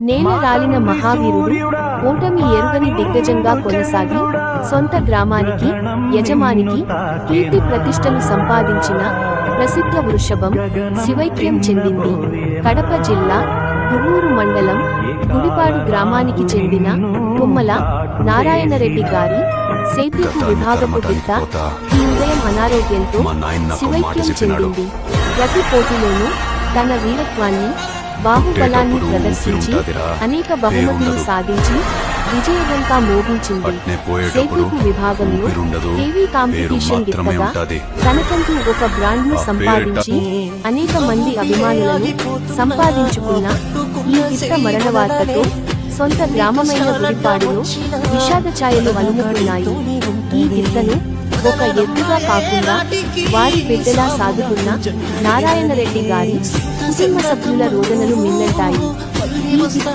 నేల రాలిన మహావీరుడు ఓటమి ఎరుగని దిగ్గజంగా కొనసాగి సొంత గ్రామానికి యజమానికి కీర్తి ప్రతిష్టలు సంపాదించిన ప్రసిద్ధ వృషభం శివైక్యం చెందింది. కడప జిల్లా దువ్వూరు మండలం గుడిపాడు గ్రామానికి చెందిన తుమ్మల నారాయణరెడ్డి గారి సేద్యపు విభాగపు గిత్త ఈ ఉదయం అనారోగ్యంతో శివైక్యం చెందింది. ప్రతి పోటీలోనూ తన వీరత్వాన్ని బాహుబలాన్ని ప్రదర్శించి అనేక బహుమతులు సాధించి విజయవంతంగా మోగించింది. సేద్యపు విభాగంలో టీవీ కాంపిటీషన్ గిత్తగా తనకంటూ ఒక బ్రాండ్ను సంపాదించి అనేక మంది అభిమానులను సంపాదించుకున్న ఈ గిత్త మరణ వార్తతో సొంత గ్రామమైన గుడిపాడులో విషాద ఛాయలు అలుముకున్నాయి. ఈ గిత్తను ఒక ఎత్తుగా కాకుండా వారి బిడ్డలా సాగుతున్న నారాయణరెడ్డి గారి కుటుంబ సభ్యుల రోదనలు మిన్నటాయి. ఈ గిత్త